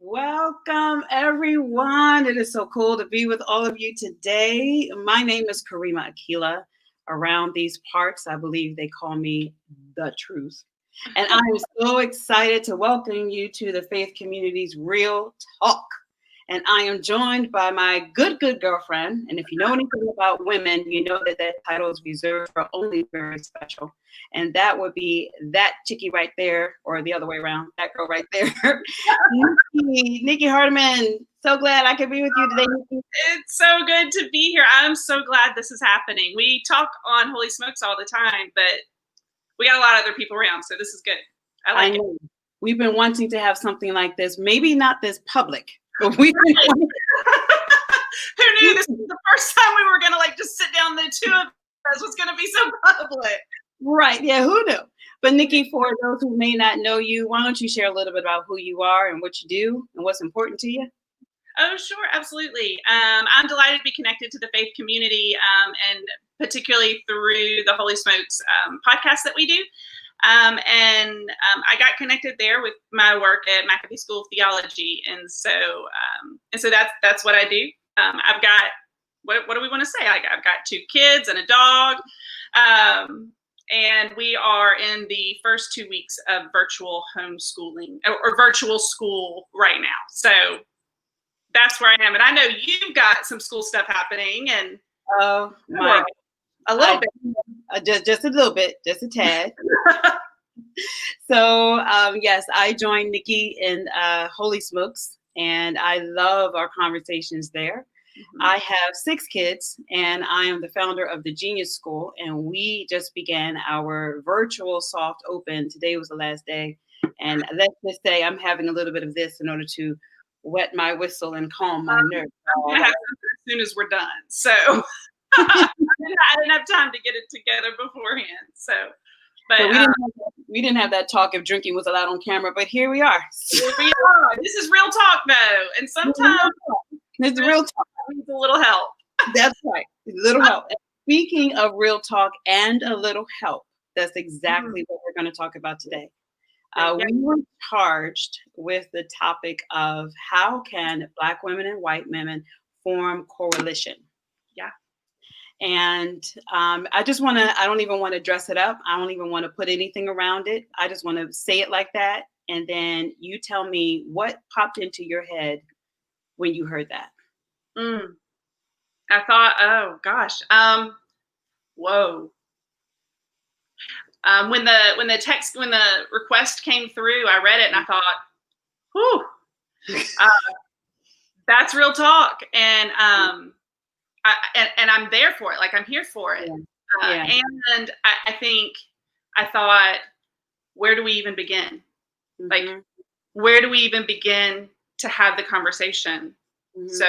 Welcome, everyone. It is so cool to be with all of you today. My name is Karema Akilah. Around these parts, I believe they call me the truth. And I am so excited to welcome you to the Faith Community's Real Talk. And I am joined by my good girlfriend. And if you know anything about women, you know that title is reserved for only very special. And that would be that chickie right there, or the other way around, that girl right there. Nikki Hardeman. So glad I could be with you today, Nikki. It's so good to be here. I'm so glad this is happening. We talk on Holy Smokes all the time, but we got a lot of other people around, so this is good. I know. It. We've been wanting to have something like this, maybe not this public, but we. Who knew this was the first time we were gonna just sit down? The two of us was gonna be so public. Right? Yeah. Who knew? But Nikki, for those who may not know you, why don't you share a little bit about who you are and what you do and what's important to you? Oh, sure, absolutely. I'm delighted to be connected to the Faith Community, and particularly through the Holy Smokes podcast that we do. I got connected there with my work at Maccabee School of Theology, and so that's what I do. I've got what do we want to say? I've got 2 kids and a dog, and we are in the first 2 weeks of virtual homeschooling or virtual school right now. So that's where I am, and I know you've got some school stuff happening, and a little bit, just a little bit, just a tad. So yes, I joined Nikki in Holy Smokes, and I love our conversations there. Mm-hmm. I have 6 kids, and I am the founder of the Genius School, and we just began our virtual soft open. Today was the last day, and let's just say I'm having a little bit of this in order to wet my whistle and calm my nerves. I'm gonna have something as soon as we're done. So I didn't have time to get it together beforehand. But we didn't have that talk if drinking was allowed on camera. But here we are. Here we are. This is real talk, though, and sometimes it's real talk. Needs a little help. That's right, a little help. And speaking of real talk and a little help, that's exactly what we're going to talk about today. We were charged with the topic of how can Black women and white women form coalition. Yeah. And I don't even want to dress it up. I don't even want to put anything around it. I just want to say it like that. And then you tell me what popped into your head when you heard that. I thought, oh gosh. Whoa. When the request came through, I read it and I thought, whew, that's real talk. And I'm there for it. I'm here for it. Yeah. And I thought, where do we even begin? Mm-hmm. Where do we even begin to have the conversation? Mm-hmm. So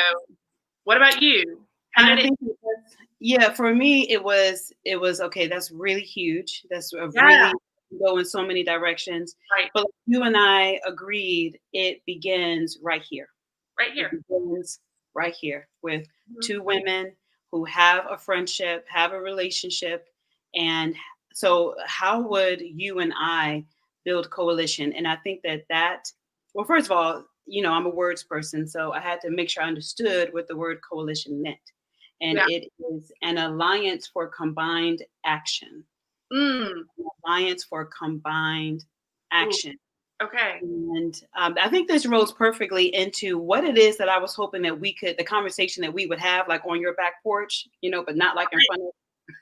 what about you? For me, it was okay. That's really huge. That's really go in so many directions. Right. But you and I agreed it begins right here. Right here. It begins right here with 2 women who have a friendship, have a relationship. And so how would you and I build coalition? And I think well, first of all, I'm a words person, so I had to make sure I understood what the word coalition meant. And it is an alliance for combined action. An alliance for combined action. Ooh. Okay. And I think this rolls perfectly into what it is that I was hoping that the conversation that we would have on your back porch, but not in front of.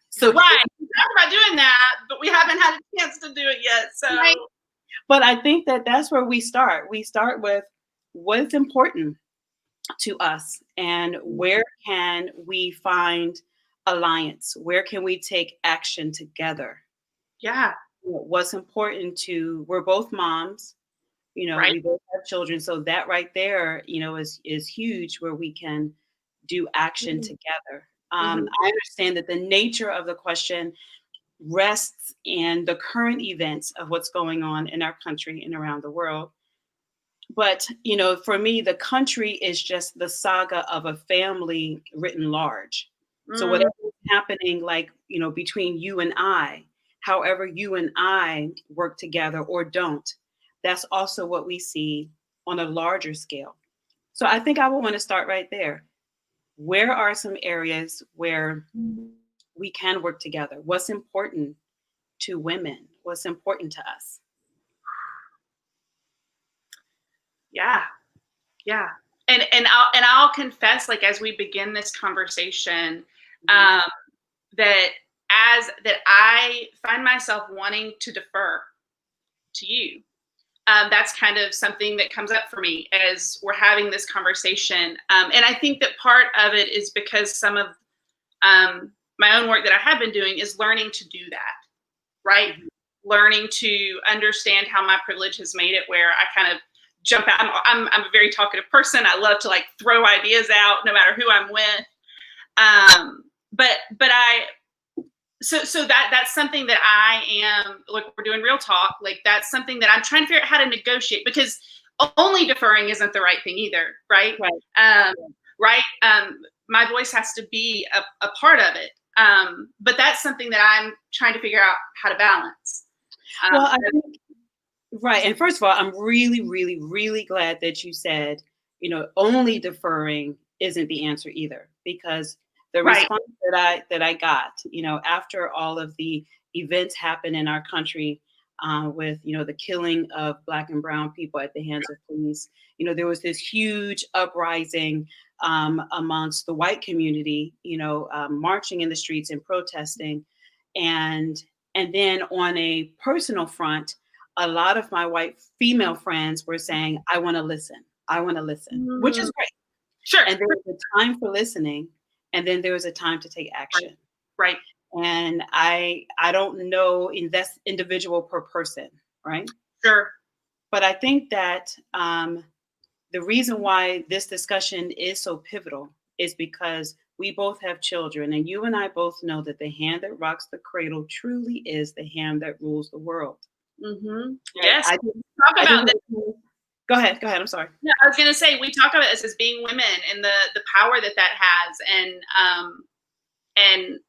So right. We talked about doing that, but we haven't had a chance to do it yet. So. Right. But I think that's where we start. We start with what's important to us and where can we find alliance? Where can we take action together? Yeah. What's important we're both moms, right. We both have children. So that right there, is huge where we can do action together. I understand that the nature of the question rests in the current events of what's going on in our country and around the world. But, for me, the country is just the saga of a family written large. So whatever is happening, between you and I, however you and I work together or don't, that's also what we see on a larger scale. So I think I would want to start right there. Where are some areas where we can work together? What's important to women? What's important to us? Yeah. And I'll confess, like, as we begin this conversation, that I find myself wanting to defer to you. That's kind of something that comes up for me as we're having this conversation. And I think that part of it is because some of my own work that I have been doing is learning to do that, right? Mm-hmm. Learning to understand how my privilege has made it where I kind of jump out. I'm a very talkative person. I love to like throw ideas out no matter who I'm with. So that's something that I am, like, we're doing real talk. Like, that's something that I'm trying to figure out how to negotiate, because only deferring isn't the right thing either. Right. My voice has to be a part of it. But that's something that I'm trying to figure out how to balance. Well, I think, right. And first of all, I'm really, really, really glad that you said, only deferring isn't the answer either, because the response that I got, after all of the events happened in our country with, the killing of Black and brown people at the hands of police, there was this huge uprising amongst the white community, marching in the streets and protesting. And then on a personal front, a lot of my white female friends were saying, I want to listen, which is great. Sure. And there was a time for listening. And then there was a time to take action. Right. And I don't know that's individual per person, right? Sure. But I think that the reason why this discussion is so pivotal is because we both have children, and you and I both know that the hand that rocks the cradle truly is the hand that rules the world. Mm-hmm. Right? Yes. Talk about this. Go ahead. I'm sorry. No, I was going to say, we talk about this as being women and the power that has. And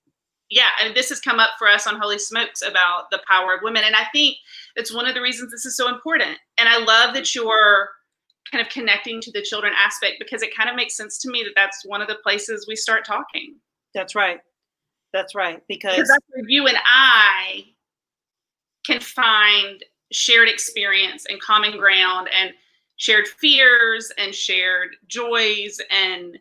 yeah, and this has come up for us on Holy Smokes about the power of women. And I think it's one of the reasons this is so important. And I love that you're kind of connecting to the children aspect, because it kind of makes sense to me that that's one of the places we start talking. That's right. Because that's where you and I can find shared experience and common ground and shared fears and shared joys. And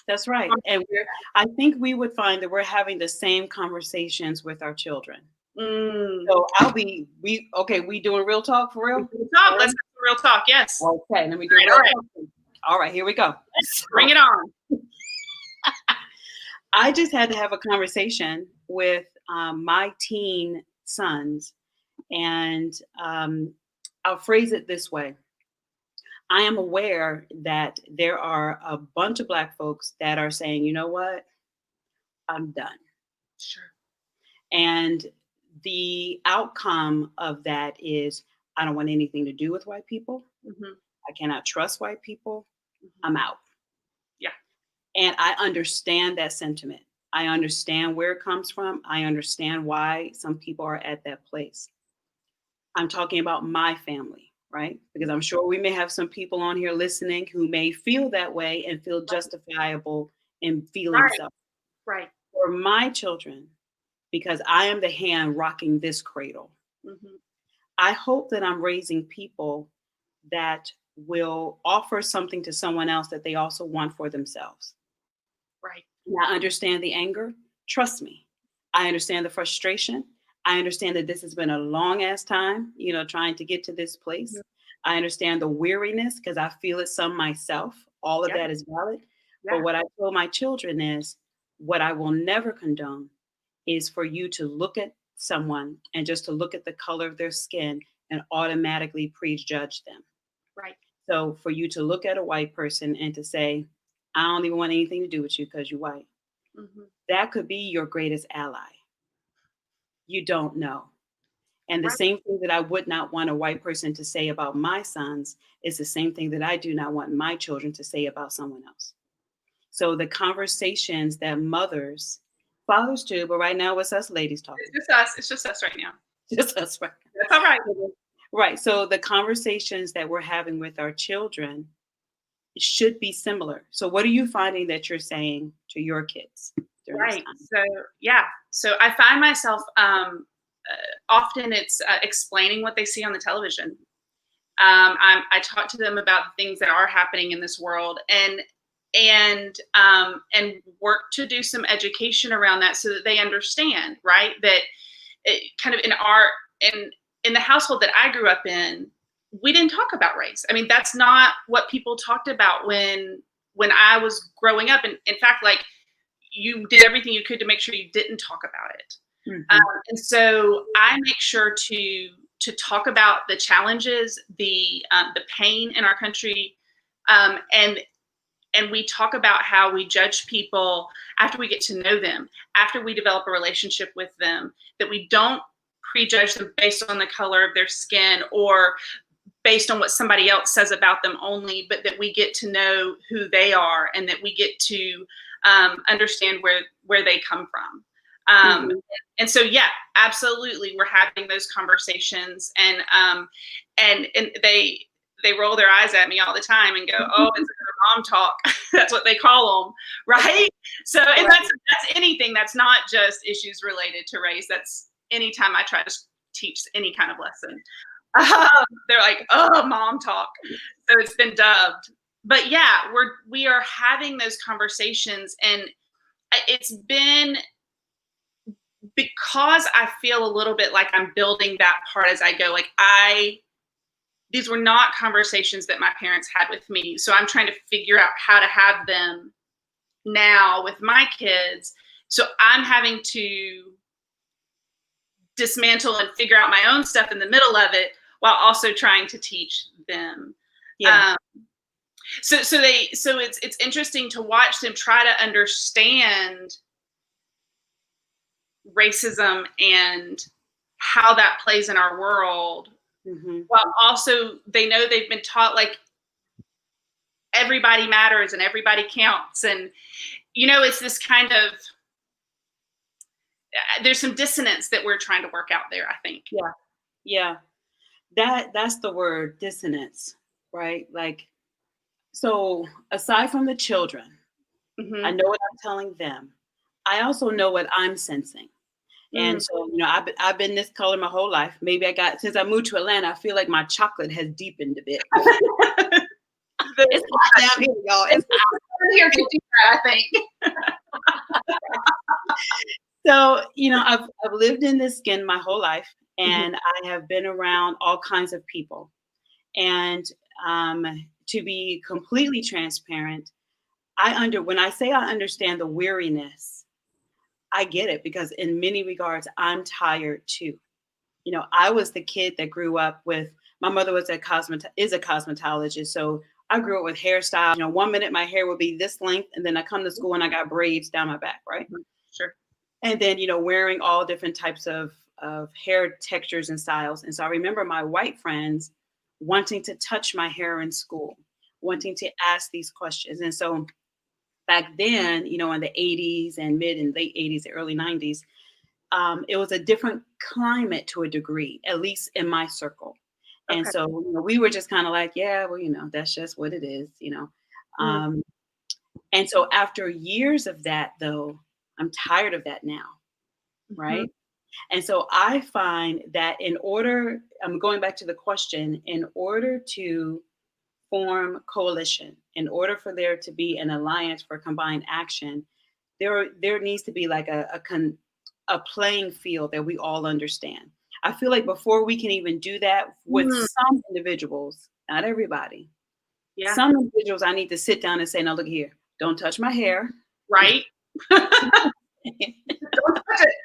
that's right. And I think we would find that we're having the same conversations with our children. So we doing real talk for real? Real talk. Let's do real talk. Yes. Okay, let me do real talk. All right, here we go. Bring it on. I just had to have a conversation with my teen sons, and I'll phrase it this way. I am aware that there are a bunch of Black folks that are saying, you know what, I'm done. Sure. And the outcome of that is, I don't want anything to do with white people. Mm-hmm. I cannot trust white people. Mm-hmm. I'm out. Yeah. And I understand that sentiment. I understand where it comes from. I understand why some people are at that place. I'm talking about my family, right? Because I'm sure we may have some people on here listening who may feel that way and feel justifiable in feeling so. Right. For my children, because I am the hand rocking this cradle, I hope that I'm raising people that will offer something to someone else that they also want for themselves. Right. And I understand the anger. Trust me. I understand the frustration. I understand that this has been a long ass time, trying to get to this place. Mm-hmm. I understand the weariness because I feel it some myself. All of that is valid. Yeah. But what I told my children is, what I will never condone is for you to look at someone and just to look at the color of their skin and automatically prejudge them. Right. So for you to look at a white person and to say, I don't even want anything to do with you because you're white. Mm-hmm. That could be your greatest ally. You don't know. And the same thing that I would not want a white person to say about my sons is the same thing that I do not want my children to say about someone else. So the conversations that fathers too, but right now it's us ladies talking. It's just us right now. Just us right now. That's all right. Right. So the conversations that we're having with our children should be similar. So what are you finding that you're saying to your kids during this Right. time? So, yeah. So I find myself often it's explaining what they see on the television. I talk to them about the things that are happening in this world, and work to do some education around that so that they understand, right? That it kind of in the household that I grew up in, we didn't talk about race. I mean, that's not what people talked about when I was growing up. And in fact, like, you did everything you could to make sure you didn't talk about it. And so I make sure to talk about the challenges, the pain in our country, and we talk about how we judge people after we get to know them, after we develop a relationship with them, that we don't prejudge them based on the color of their skin or based on what somebody else says about them only, but that we get to know who they are and that we get to understand where they come from. And so, yeah, absolutely, we're having those conversations, and they roll their eyes at me all the time and go, "Oh, it's mom talk." That's what they call them, right? So, and that's anything. That's not just issues related to race. That's anytime I try to teach any kind of lesson. They're like, "Oh, mom talk." So it's been dubbed. But yeah, we are having those conversations, and it's been because I feel a little bit like I'm building that part as I go. Like these were not conversations that my parents had with me, so I'm trying to figure out how to have them now with my kids. So I'm having to dismantle and figure out my own stuff in the middle of it, while also trying to teach them. Yeah. So it's interesting to watch them try to understand racism and how that plays in our world, while also they know they've been taught like everybody matters and everybody counts, and it's this kind of there's some dissonance that we're trying to work out there, I think. Yeah. That's the word, dissonance, right? Like, so aside from the children, I know what I'm telling them. I also know what I'm sensing. And so, I've been this color my whole life. Maybe since I moved to Atlanta, I feel like my chocolate has deepened a bit. It's hot down here, y'all. It's hot here to do that, I think. So, I've lived in this skin my whole life, and I have been around all kinds of people. And to be completely transparent, when I say I understand the weariness, I get it, because in many regards, I'm tired too. I was the kid that grew up with, my mother is a cosmetologist. So I grew up with hairstyle. 1 minute my hair would be this length, and then I come to school and I got braids down my back, right? Sure. And then, wearing all different types of hair textures and styles. And so I remember my white friends wanting to touch my hair in school, wanting to ask these questions. And so back then, in the 80s and mid and late 80s, early 90s, it was a different climate to a degree, at least in my circle. Okay. And so we were just kind of like, yeah, well, that's just what it is, And so after years of that, though, I'm tired of that now, right? And so I find that I'm going back to the question, in order to form coalition, in order for there to be an alliance for combined action, there needs to be like a playing field that we all understand. I feel like before we can even do that with some individuals, not everybody, some individuals, I need to sit down and say, "No, look here, don't touch my hair." Right. Don't touch it.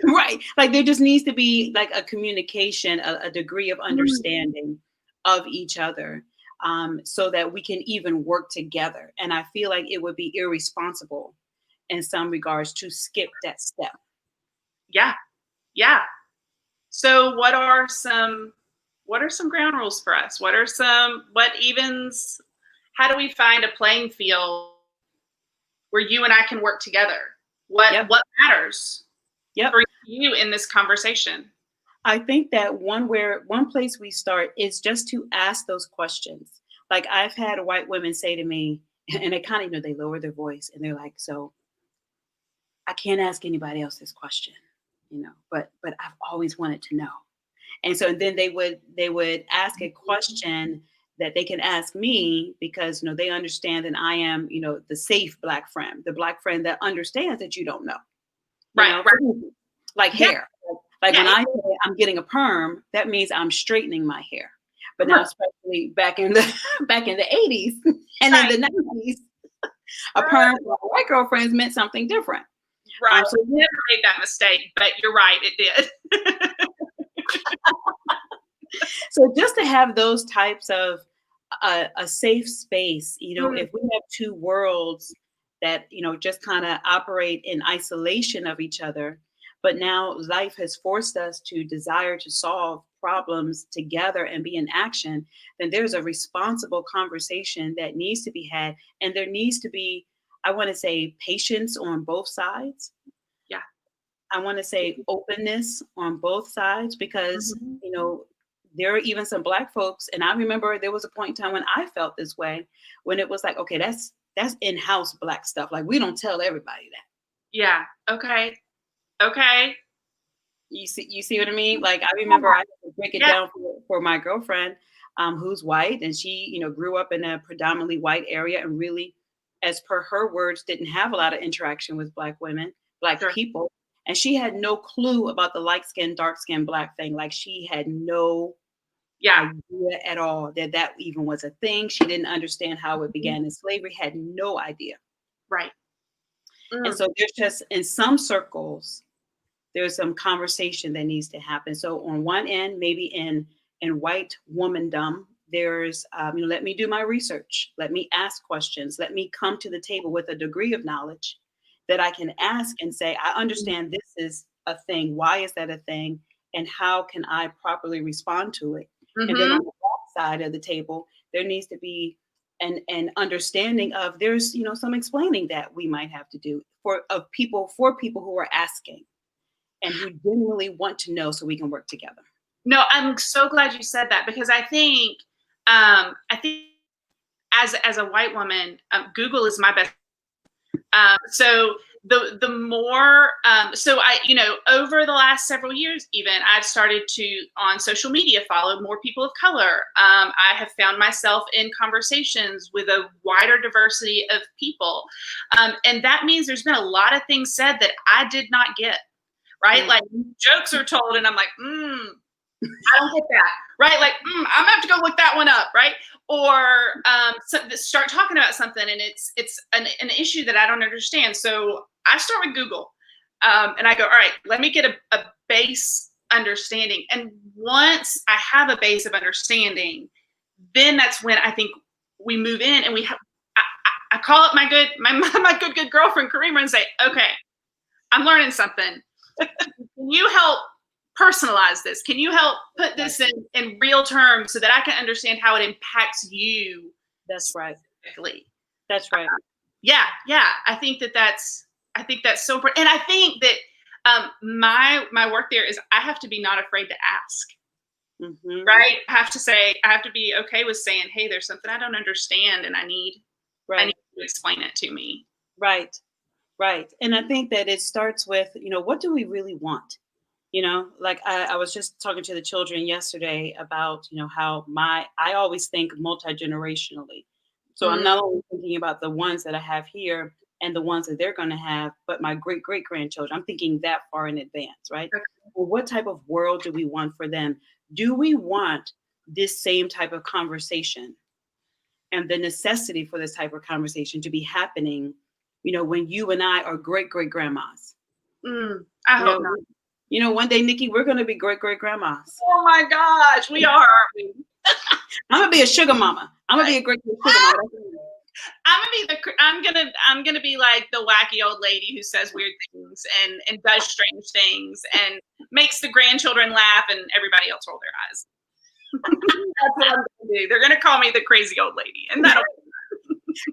Right. Like there just needs to be like a communication, a degree of understanding of each other, so that we can even work together. And I feel like it would be irresponsible in some regards to skip that step. Yeah. Yeah. So what are some ground rules for us? How do we find a playing field where you and I can work together? What matters for you in this conversation? I think that one place we start is just to ask those questions. Like I've had white women say to me, and they kind of, they lower their voice and they're like, so I can't ask anybody else this question, but I've always wanted to know. And so then they would ask a question that they can ask me because they understand that I am, the safe Black friend, the Black friend that understands that you don't know. Right. Like hair. Like when Yeah. I say I'm getting a perm, that means I'm straightening my hair. But now, especially back in the 80s and in the 90s, a perm for white girlfriends meant something different. Right. So you never made that mistake, but you're right, it did. So just to have those types of a safe space, if we have two worlds that, just kind of operate in isolation of each other, but now life has forced us to desire to solve problems together and be in action, then there's a responsible conversation that needs to be had. And there needs to be, I want to say, patience on both sides. Yeah. I want to say openness on both sides because, there are even some Black folks. And I remember there was a point in time when I felt this way, when it was like, okay, that's in-house Black stuff. Like we don't tell everybody that. Yeah. Okay. You see what I mean? Like I remember I had to break it down for my girlfriend, who's white, and she, grew up in a predominantly white area and really, as per her words, didn't have a lot of interaction with Black women, Black people. And she had no clue about the light skin, dark skin Black thing. Like she had no idea at all that even was a thing. She didn't understand how it began in slavery, had no idea. Right. And so there's just, in some circles, there's some conversation that needs to happen. So on one end, maybe in white womandom, there's, let me do my research. Let me ask questions. Let me come to the table with a degree of knowledge that I can ask and say, I understand this is a thing. Why is that a thing? And how can I properly respond to it? And then on the Black side of the table, there needs to be an understanding of there's, some explaining that we might have to do for people who are asking and who genuinely want to know so we can work together. No, I'm so glad you said that because I think as a white woman, Google is my best. So the more, so I, over the last several years, even I've started to on social media follow more people of color. I have found myself in conversations with a wider diversity of people. And that means there's been a lot of things said that I did not get, right? Like jokes are told and I'm like, I don't get that, right? Like, I'm gonna have to go look that one up, right? Or start talking about something and it's an issue that I don't understand. So I start with Google and I go, all right, let me get a base understanding. And once I have a base of understanding, then that's when I think we move in and we have, I call up my good girlfriend Karema and say, okay, I'm learning something. Can you help personalize this? Can you help put this in real terms so that I can understand how it impacts you? That's right. That's right. Yeah. I think that's so important. And I think that my work there is I have to be not afraid to ask. Right? I have to be okay with saying, hey, there's something I don't understand and I need you to explain it to me. Right. And I think that it starts with, what do we really want? Like I was just talking to the children yesterday about, how I always think multi-generationally. So I'm not only thinking about the ones that I have here and the ones that they're going to have, but my great-great-grandchildren. I'm thinking that far in advance, right? Well, what type of world do we want for them? Do we want this same type of conversation and the necessity for this type of conversation to be happening, when you and I are great-great-grandmas? I hope not. One day, Nikki, we're going to be great-great-grandmas. Oh my gosh, we are, aren't we? I'm going to be a sugar mama. I'm going to be a great-great sugar mama. I'm gonna be like the wacky old lady who says weird things and does strange things and makes the grandchildren laugh and everybody else roll their eyes. That's what I'm gonna do. They're gonna call me the crazy old lady, and that'll.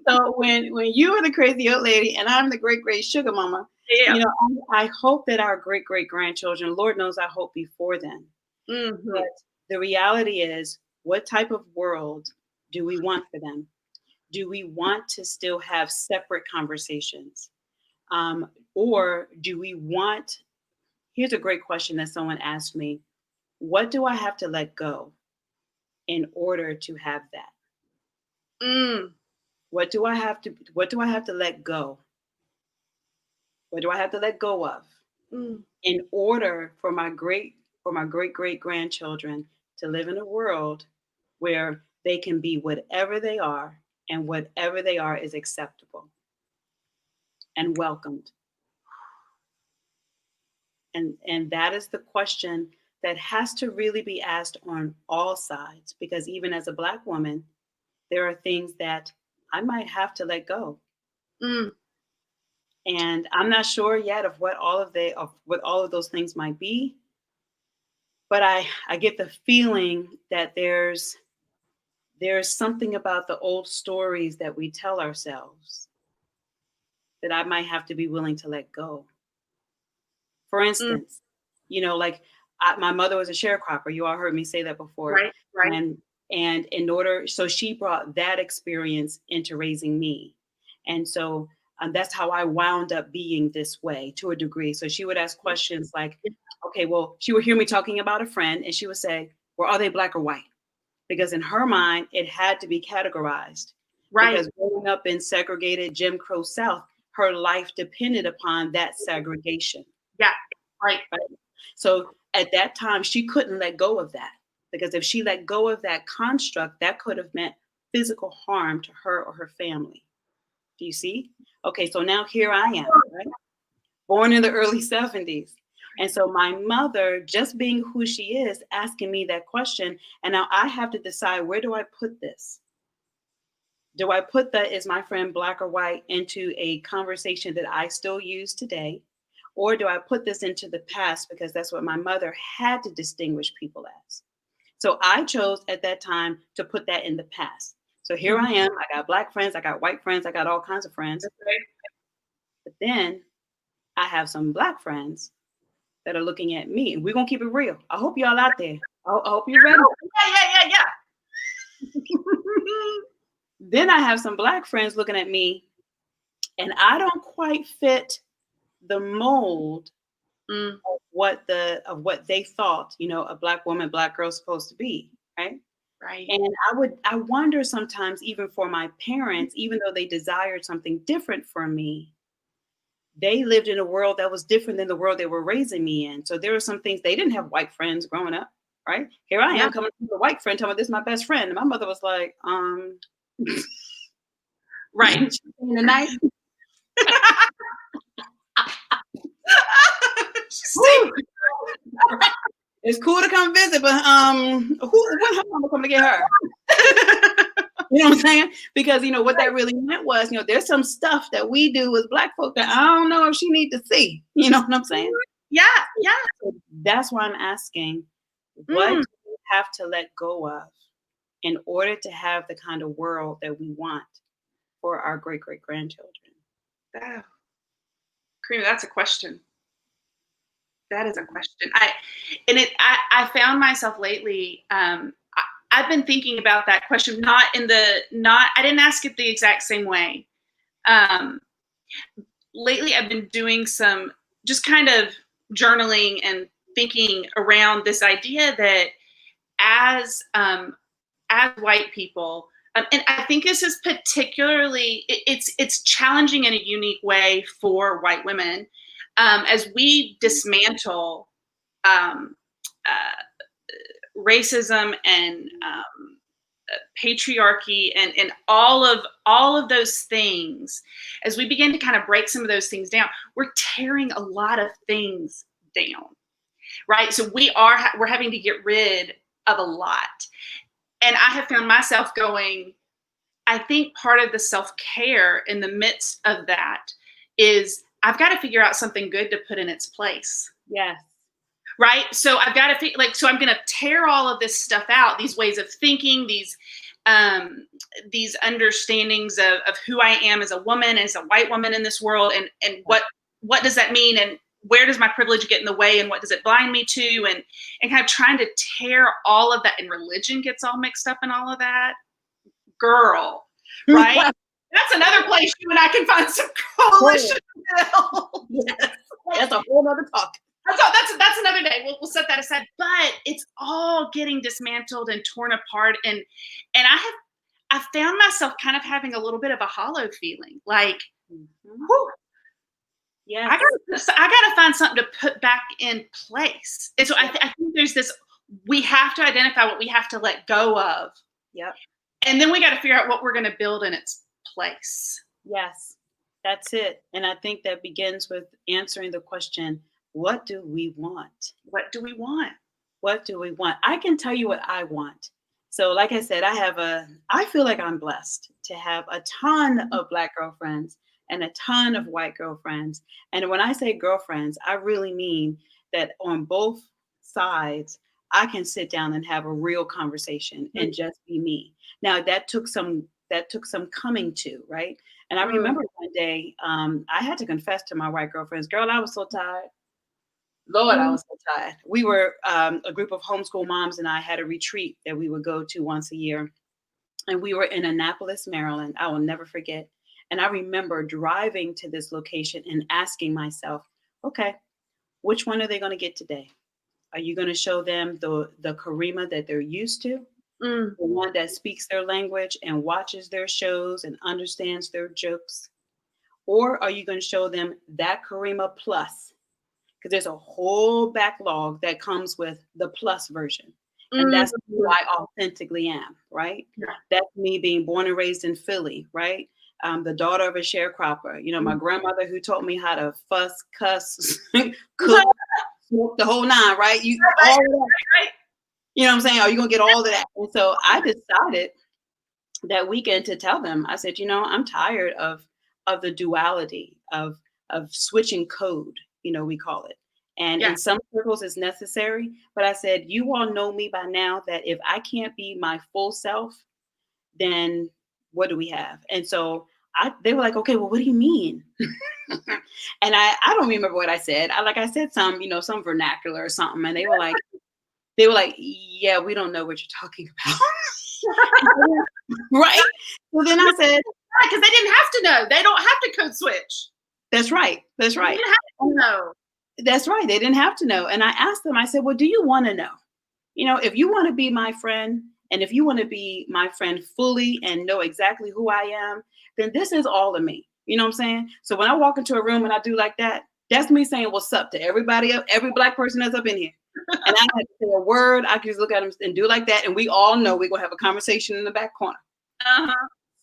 So when you are the crazy old lady and I'm the great sugar mama, I hope that our great grandchildren, Lord knows I hope before then, Mm-hmm. But the reality is, what type of world do we want for them? Do we want to still have separate conversations? Or do we want, here's a great question that someone asked me, what do I have to let go in order to have that? What do I have to let go? What do I have to let go of in order for my great great grandchildren to live in a world where they can be whatever they are, and whatever they are is acceptable and welcomed? And that is the question that has to really be asked on all sides, because even as a Black woman, there are things that I might have to let go. And I'm not sure yet of what all of those things might be. But I get the feeling that there's something about the old stories that we tell ourselves that I might have to be willing to let go. For instance, like my mother was a sharecropper. You all heard me say that before. Right. And so she brought that experience into raising me. And so that's how I wound up being this way to a degree. So she would ask questions like, okay, well, she would hear me talking about a friend and she would say, well, are they Black or white? Because in her mind, it had to be categorized. Right. Because growing up in segregated Jim Crow South, her life depended upon that segregation. Yeah, right. So at that time, she couldn't let go of that, because if she let go of that construct, that could have meant physical harm to her or her family. Do you see? Okay, so now here I am, right? Born in the early 70s. And so my mother, just being who she is, asking me that question. And now I have to decide, where do I put this? Do I put that, is my friend Black or white, into a conversation that I still use today? Or do I put this into the past, because that's what my mother had to distinguish people as? So I chose at that time to put that in the past. So here I am. I got Black friends, I got white friends, I got all kinds of friends. But then I have some Black friends that are looking at me. And we're going to keep it real. I hope y'all out there. I hope you're ready. Yeah. Then I have some Black friends looking at me, and I don't quite fit the mold of what they thought, a Black woman, Black girl is supposed to be, right? Right. And I wonder sometimes, even for my parents, even though they desired something different for me, they lived in a world that was different than the world they were raising me in. So there were some things, they didn't have white friends growing up, right? Here I am coming from a white friend telling me this is my best friend. And my mother was like, right. Tonight. It's cool to come visit, but when her mama come to get her? You know what I'm saying? Because what that really meant was, there's some stuff that we do as Black folk that I don't know if she need to see. You know what I'm saying? Yeah. So that's why I'm asking, what do we have to let go of in order to have the kind of world that we want for our great great grandchildren? Karema, that's a question. That is a question. I found myself lately. I've been thinking about that question. I didn't ask it the exact same way. Lately, I've been doing some just kind of journaling and thinking around this idea that as white people, and I think this is particularly it's challenging in a unique way for white women. As we dismantle racism and patriarchy and all of those things, as we begin to kind of break some of those things down, we're tearing a lot of things down, right? So we're having to get rid of a lot. And I have found myself going, I think part of the self-care in the midst of that is I've got to figure out something good to put in its place. Yes. Right. So I've got to so I'm going to tear all of this stuff out, these ways of thinking, these understandings of who I am as a woman, as a white woman in this world. And what does that mean? And where does my privilege get in the way and what does it blind me to? And kind of trying to tear all of that, and religion gets all mixed up in all of that. Girl, right? That's another place you and I can find some coalition. Yes. That's a whole other talk. That's another day. We'll set that aside. But it's all getting dismantled and torn apart. And I found myself kind of having a little bit of a hollow feeling, like, whew, yeah, I gotta find something to put back in place. And so I think there's this, we have to identify what we have to let go of. Yep. And then we got to figure out what we're going to build in its place. Yes, that's it. And I think that begins with answering the question, what do we want? What do we want? What do we want? I can tell you what I want. So like I said, I feel like I'm blessed to have a ton of Black girlfriends and a ton of white girlfriends. And when I say girlfriends, I really mean that on both sides, I can sit down and have a real conversation and just be me. Now that took some coming to, right? And I remember one day, I had to confess to my white girlfriends, girl, I was so tired. Lord, I was so tired. We were a group of homeschool moms, and I had a retreat that we would go to once a year. And we were in Annapolis, Maryland. I will never forget. And I remember driving to this location and asking myself, okay, which one are they going to get today? Are you going to show them the Karema that they're used to? The one that speaks their language and watches their shows and understands their jokes? Or are you going to show them that Karema plus? Because there's a whole backlog that comes with the plus version. And that's who I authentically am, right? Yeah. That's me being born and raised in Philly, right? The daughter of a sharecropper. You know, my grandmother who taught me how to fuss, cuss, cook, smoke the whole nine, right? All of that, right? You know what I'm saying? Are you going to get all of that? And so I decided that weekend to tell them, I said, you know, I'm tired of the duality of switching code, you know, we call it. And in some circles it's necessary. But I said, you all know me by now that if I can't be my full self, then what do we have? And so they were like, okay, well, what do you mean? And I don't remember what I said. I said some, you know, some vernacular or something. And they were like, yeah, we don't know what you're talking about. Right? Well, then I said, because they didn't have to know. They don't have to code switch. That's right. That's right. They didn't have to know. That's right. They didn't have to know. And I asked them, I said, well, do you want to know? You know, if you want to be my friend, and if you want to be my friend fully and know exactly who I am, then this is all of me. You know what I'm saying? So when I walk into a room and I do like that, that's me saying what's up to everybody, every Black person that's up in here. And I don't have to say a word. I can just look at them and do like that. And we all know we're going to have a conversation in the back corner.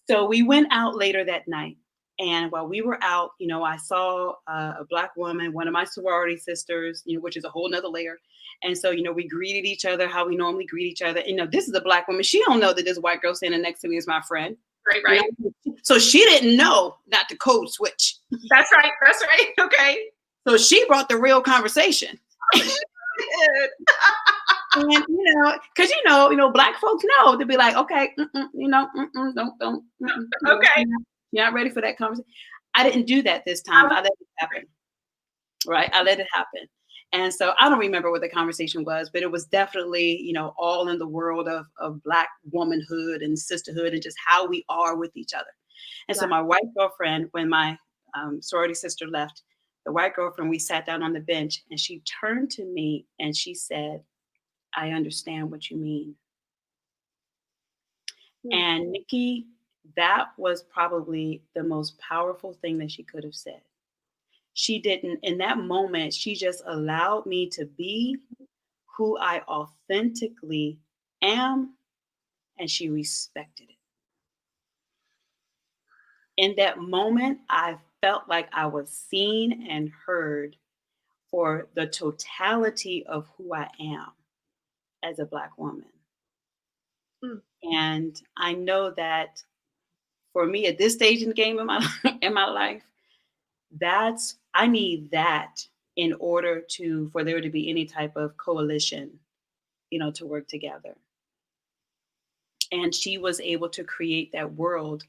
So we went out later that night. And while we were out, you know, I saw a Black woman, one of my sorority sisters, you know, which is a whole nother layer. And so, you know, we greeted each other how we normally greet each other. And, you know, this is a Black woman. She don't know that this white girl standing next to me is my friend. Right. You know? So she didn't know not to code switch. That's right. Okay. So she brought the real conversation. And, you know, because, you know, Black folks know to be like, okay, you know, don't. Okay. You're not ready for that conversation. I didn't do that this time. I let it happen. Right. I let it happen. And so I don't remember what the conversation was, but it was definitely, you know, all in the world of Black womanhood and sisterhood and just how we are with each other. And so my white girlfriend, when my sorority sister left, the white girlfriend, we sat down on the bench and she turned to me and she said, I understand what you mean. And Nikki, that was probably the most powerful thing that she could have said. She didn't, in that moment, she just allowed me to be who I authentically am, and she respected it. In that moment, I felt like I was seen and heard for the totality of who I am as a Black woman. And I know that for me at this stage in the game in my life, I need that in order for there to be any type of coalition, you know, to work together. And she was able to create that world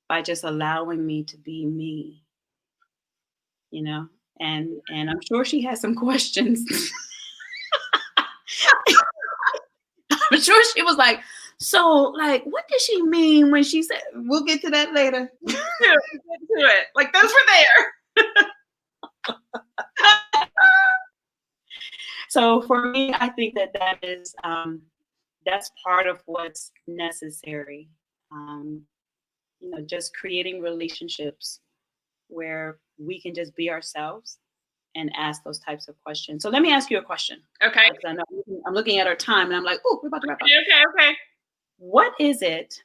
by just allowing me to be me, you know, and I'm sure she has some questions. I'm sure she was like, so, like, what did she mean when she said, we'll get to that later. We'll get to it. Like, those were there. So for me, I think that is, that's part of what's necessary. Just creating relationships where we can just be ourselves and ask those types of questions. So let me ask you a question. Okay. I know I'm looking at our time and I'm like, oh, we're about to wrap up. Okay. What is it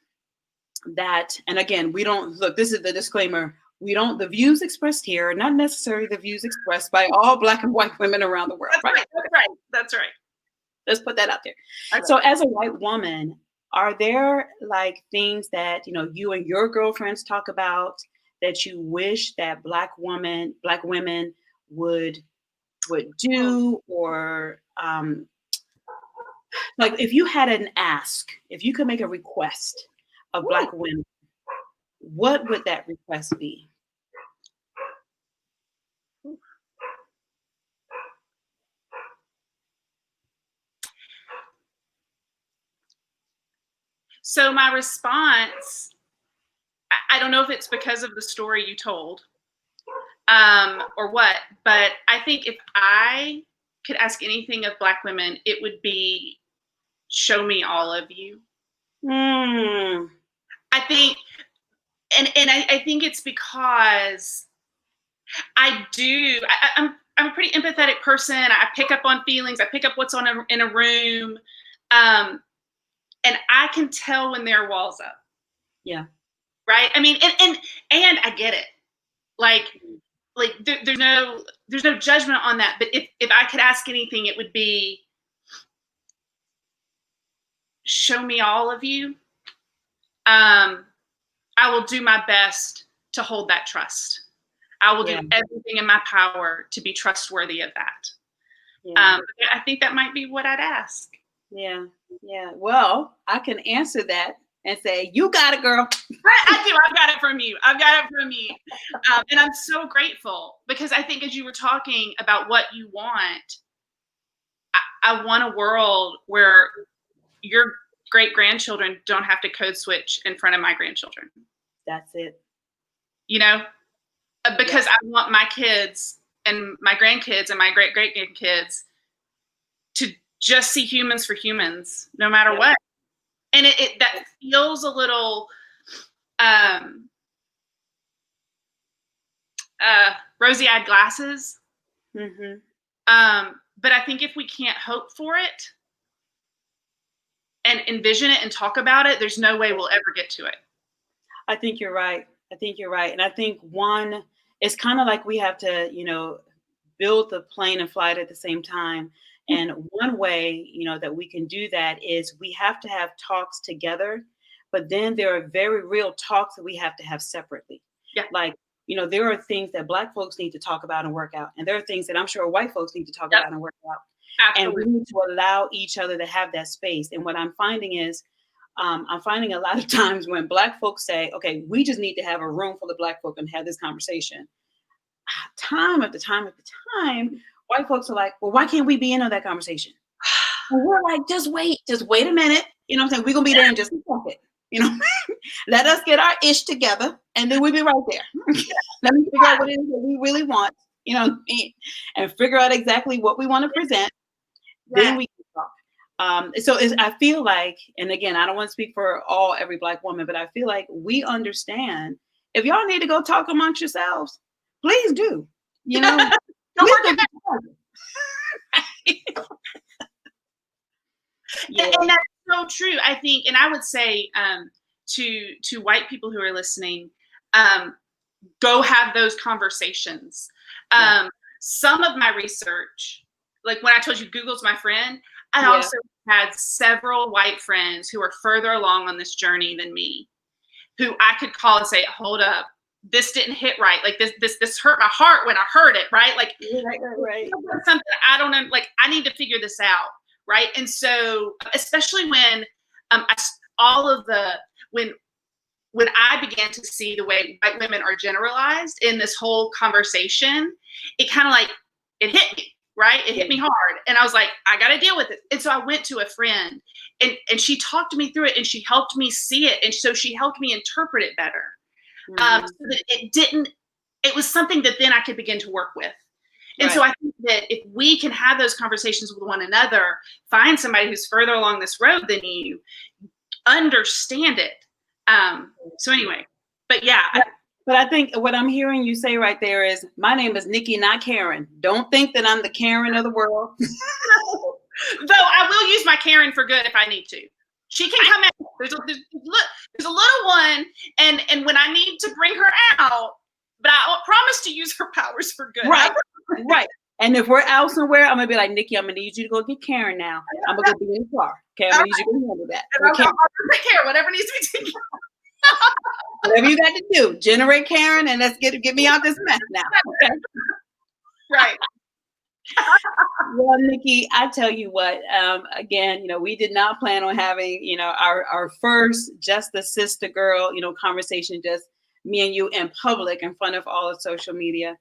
that, and again, we don't, look, this is the disclaimer. The views expressed here are not necessarily the views expressed by all Black and white women around the world. That's right. Let's put that out there. Okay. So as a white woman, are there like things that, you and your girlfriends talk about that you wish that Black women would do, or like if you had an ask, if you could make a request of Black women, what would that request be? So my response, I don't know if it's because of the story you told, or what, but I think if I could ask anything of Black women, it would be, show me all of you. I think, and I think it's because I'm a pretty empathetic person. I pick up on feelings. I pick up what's in a room. And I can tell when there are walls up. Yeah. Right. I mean, and I get it. Like there's no judgment on that. But if I could ask anything, it would be, show me all of you. I will do my best to hold that trust. I will do everything in my power to be trustworthy of that. Yeah. I think that might be what I'd ask. Yeah. Well, I can answer that and say, you got it, girl. I do. I've got it from you. And I'm so grateful, because I think as you were talking about what you want, I want a world where your great-grandchildren don't have to code switch in front of my grandchildren. That's it. Because I want my kids and my grandkids and my great-great-grandkids to just see humans for humans, no matter what. And that feels a little rosy-eyed glasses. Mm-hmm. But I think if we can't hope for it and envision it and talk about it, there's no way we'll ever get to it. I think you're right. And I think one, it's kind of like we have to, build the plane and fly it at the same time. And one way, that we can do that is we have to have talks together, but then there are very real talks that we have to have separately. Yeah. Like, there are things that Black folks need to talk about and work out. And there are things that I'm sure white folks need to talk about and work out. Absolutely. And we need to allow each other to have that space. And what I'm finding is, I'm finding a lot of times when Black folks say, okay, we just need to have a room full of Black folk and have this conversation. Time after time, white folks are like, well, why can't we be in on that conversation? And we're like, just wait a minute. You know what I'm saying? We're going to be there in just a second. Let us get our ish together and then we'll be right there. Let me figure out what it is that we really want, and figure out exactly what we want to present. Yeah. Then we can talk. So I feel like, and again, I don't want to speak for every Black woman, but I feel like we understand, if y'all need to go talk amongst yourselves, please do. Don't work And that's so true, I think. And I would say to white people who are listening, go have those conversations. Some of my research, like when I told you Google's my friend, I also had several white friends who are further along on this journey than me, who I could call and say, hold up, this didn't hit right. Like this hurt my heart when I heard it, right? Like right. Something I don't know, like I need to figure this out, right? And so, especially when when when I began to see the way white women are generalized in this whole conversation, it kind of like, it hit me, right? It hit me hard. And I was like, I got to deal with it. And so I went to a friend and she talked me through it and she helped me see it. And so she helped me interpret it better. So that it was something that then I could begin to work with. And so I think that if we can have those conversations with one another, find somebody who's further along this road than you, understand it. So anyway, but yeah. But I think what I'm hearing you say right there is, my name is Nikki, not Karen. Don't think that I'm the Karen of the world. Though I will use my Karen for good if I need to. She can come out. There's a little one, and when I need to bring her out, but I promise to use her powers for good. Right, right. And if we're out somewhere, I'm gonna be like, Nikki, I'm gonna need you to go get Karen now. I'm gonna go be in the car. Okay, I'm gonna need you to handle that. I'll take care of whatever needs to be taken care of. Whatever you got to do, generate Karen, and let's get me out this mess now. Okay. Right. Well, Nikki, I tell you what, again, we did not plan on having, our first just the sister girl, conversation, just me and you in public in front of all of social media.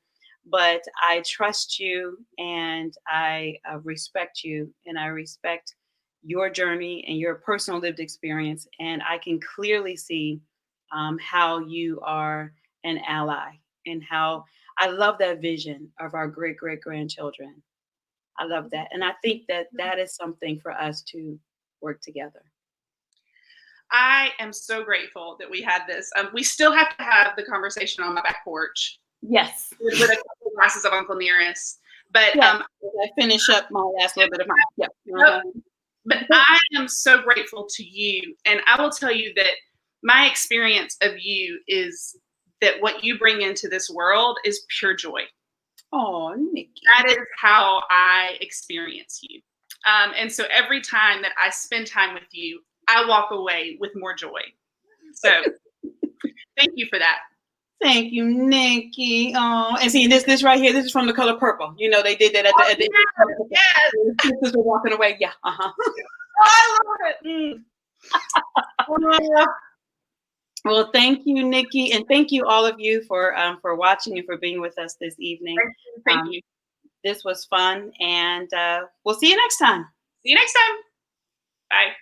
But I trust you and I respect you and I respect your journey and your personal lived experience. And I can clearly see how you are an ally and how I love that vision of our great grandchildren. I love that. And I think that is something for us to work together. I am so grateful that we had this. We still have to have the conversation on my back porch. Yes. With a couple glasses of Uncle Nearest. But I finish up my last little bit of mine. Yeah. But I am so grateful to you. And I will tell you that my experience of you is that what you bring into this world is pure joy. Oh, Nikki. That is how I experience you. And so every time that I spend time with you, I walk away with more joy. So thank you for that. Thank you, Nikki. Oh, and see this right here. This is from The Color Purple. They did that at the end. Yes. Sisters were walking away. Yeah. Uh-huh. I love it. Well, thank you, Nikki, and thank you all of you for watching and for being with us this evening. Thank you. This was fun, and we'll see you next time. See you next time. Bye.